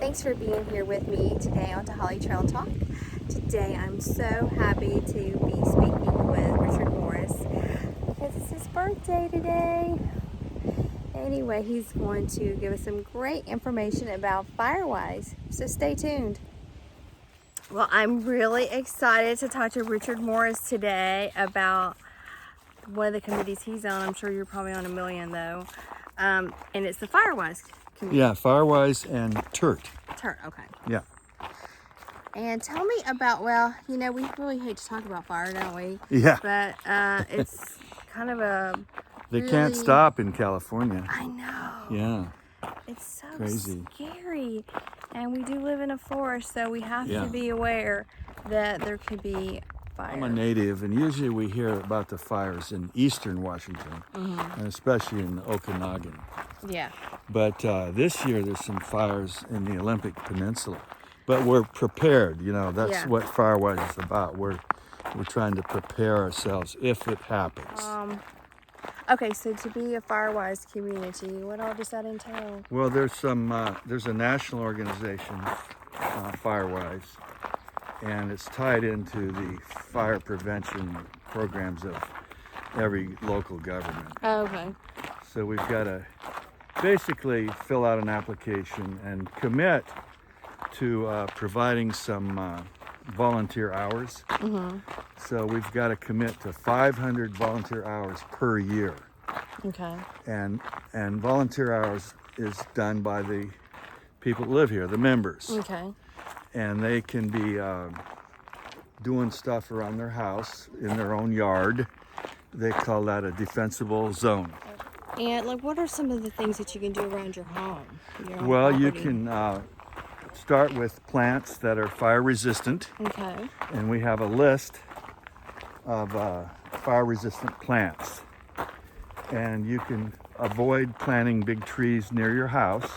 Thanks for being here with me today on Tehaleh Trail Talk. Today I'm so happy to be speaking with Richard Morris because it's his birthday today. Anyway, he's going to give us some great information about FireWise, so stay tuned. Well, I'm really excited to talk to Richard Morris today about one of the committees he's on. I'm sure you're probably on a million though. And it's the FireWise committee. Yeah, FireWise and TERT. TERT, okay. Yeah. And tell me about, well, you know, we really hate to talk about fire, don't we? Yeah. But it's kind of a They can't stop in California. I know. Yeah. It's so crazy. Scary. And we do live in a forest, so we have Yeah. to be aware that there could be fire. I'm a native, and usually we hear about the fires in eastern Washington, and especially in Okanagan. Yeah. But this year there's some fires in the Olympic Peninsula. But we're prepared, you know, that's what FireWise is about. We're trying to prepare ourselves if it happens. Okay, so to be a FireWise community, what all does that entail? Well, there's a national organization, FireWise, and it's tied into the fire prevention programs of every local government. Oh, okay. So we've got to basically fill out an application and commit to providing some volunteer hours. So we've got to commit to 500 volunteer hours per year. Okay. And volunteer hours is done by the people that live here, the members. Okay. And they can be doing stuff around their house, in their own yard. They call that a defensible zone. And like, what are some of the things that you can do around your home? Your own Well, property? you can start with plants that are fire resistant. Okay. And we have a list of fire resistant plants. And you can avoid planting big trees near your house.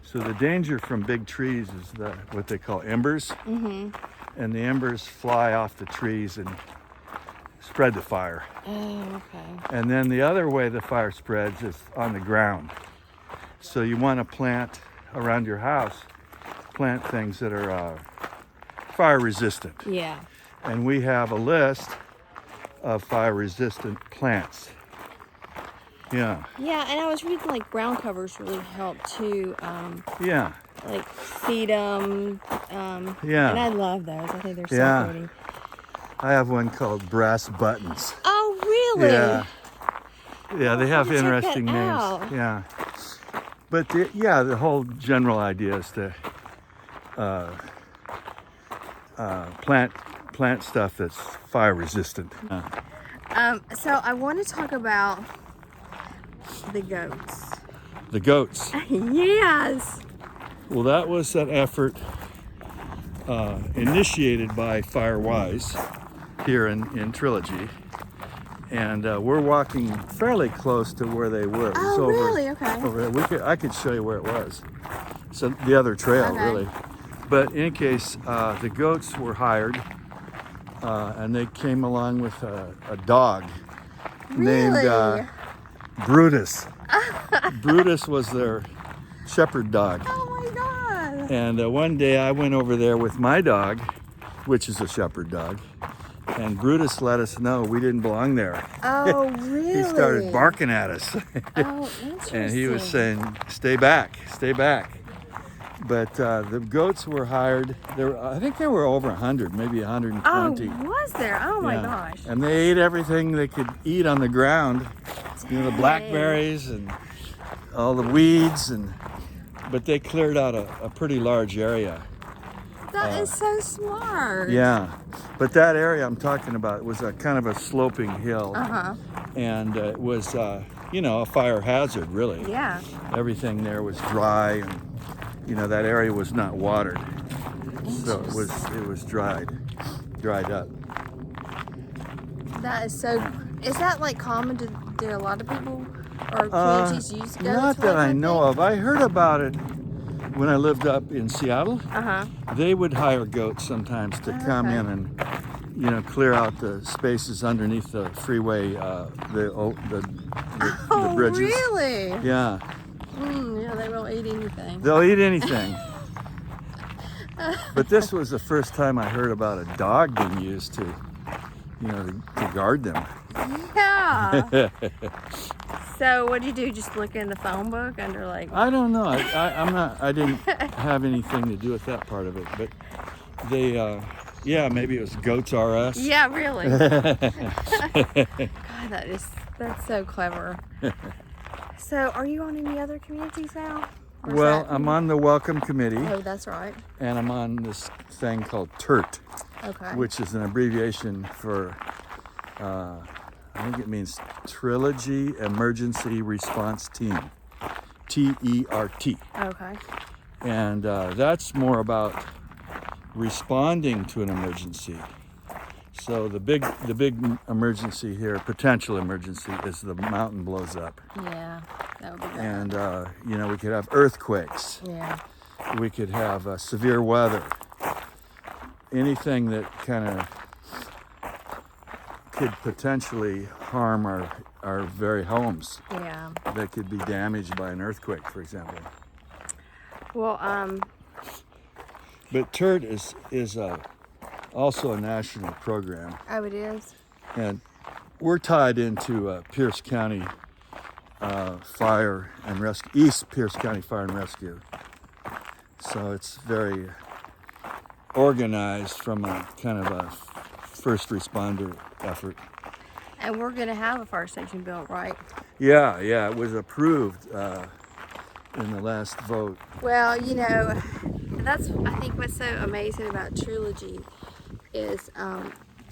So the danger from big trees is what they call embers. And the embers fly off the trees and spread the fire. Oh, okay. And then the other way the fire spreads is on the ground. So you want to plant around your house, plant things that are fire resistant. Yeah. And we have a list of fire resistant plants. Yeah. Yeah, and I was reading like ground covers really help too. Yeah. Like sedum. Yeah. And I love those. I think they're so Yeah. pretty. I have one called brass buttons. Oh, really? Yeah. Yeah, they have Check that interesting names. out. Yeah. But the whole general idea is to plant stuff that's fire resistant. So I want to talk about the goats. The goats. Yes. Well, that was an effort initiated by FireWise here in Trilogy. And we're walking fairly close to where they were. It was really? Okay. Over there. I could show you where it was. So the other trail, Okay. really. But in any case, the goats were hired, and they came along with a dog named Brutus. Brutus was their shepherd dog. Oh my God. And one day I went over there with my dog, which is a shepherd dog, and Brutus let us know we didn't belong there. Oh, really? He started barking at us. Oh, interesting. And he was saying, stay back, stay back. But the goats were hired. I think there were over 100, maybe 120. Oh, was there? Oh my gosh. And they ate everything they could eat on the ground. You know, the blackberries and all the weeds, but they cleared out a pretty large area. That is so smart. Yeah, but that area I'm talking about was a kind of a sloping hill. And it was, a fire hazard, really. Yeah. Everything there was dry, and that area was not watered, so it was dried up. That is so. Is that like common? Do a lot of people or communities use goats? Not that I know of. I heard about it when I lived up in Seattle. They would hire goats sometimes to come in and clear out the spaces underneath the freeway, the bridges. Really? Yeah. Yeah, they will eat anything. They'll eat anything. But this was the first time I heard about a dog being used to, to guard them. Yeah. So what do you do? Just look in the phone book under like? I don't know. I didn't have anything to do with that part of it. But they, maybe it was Goats R Us. Yeah, really. God, that's so clever. So are you on any other communities now? Well, I'm on the Welcome Committee. Oh, that's right. And I'm on this thing called TERT, Okay. which is an abbreviation for, I think it means Trilogy Emergency Response Team, TERT. Okay. And that's more about responding to an emergency. So the big emergency here, potential emergency, is the mountain blows up. Yeah, that would be good. And we could have earthquakes. Yeah. We could have severe weather. Anything that kind of could potentially harm our very homes. Yeah. That could be damaged by an earthquake, for example. Well, But TERT is also a national program. oh, it is? And we're tied into Pierce County Fire and Rescue, East Pierce County Fire and Rescue. So it's very organized from a kind of a first responder effort. And we're going to have a fire station built, right? Yeah, it was approved in the last vote. Well, that's, I think, what's so amazing about Trilogy is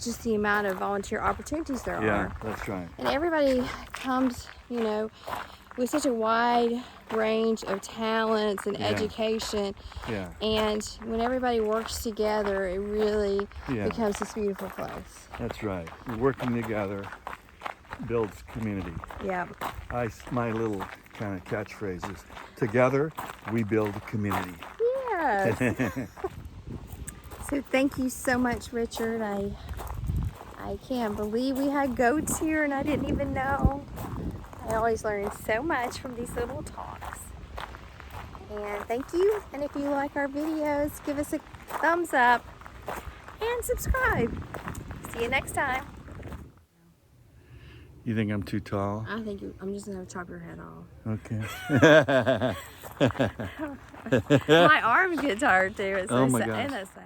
just the amount of volunteer opportunities there are. Yeah, that's right. And everybody comes, with such a wide range of talents and education. Yeah. And when everybody works together, it really becomes this beautiful place. That's right. Working together builds community. Yeah. My little kind of catchphrase is, together we build community. Yes. So thank you so much, Richard. I can't believe we had goats here and I didn't even know. I always learn so much from these little talks. And thank you. And if you like our videos, give us a thumbs up and subscribe. See you next time. You think I'm too tall? I think I'm just going to chop your head off. Okay. My arms get tired too. Oh my gosh. And that's sad.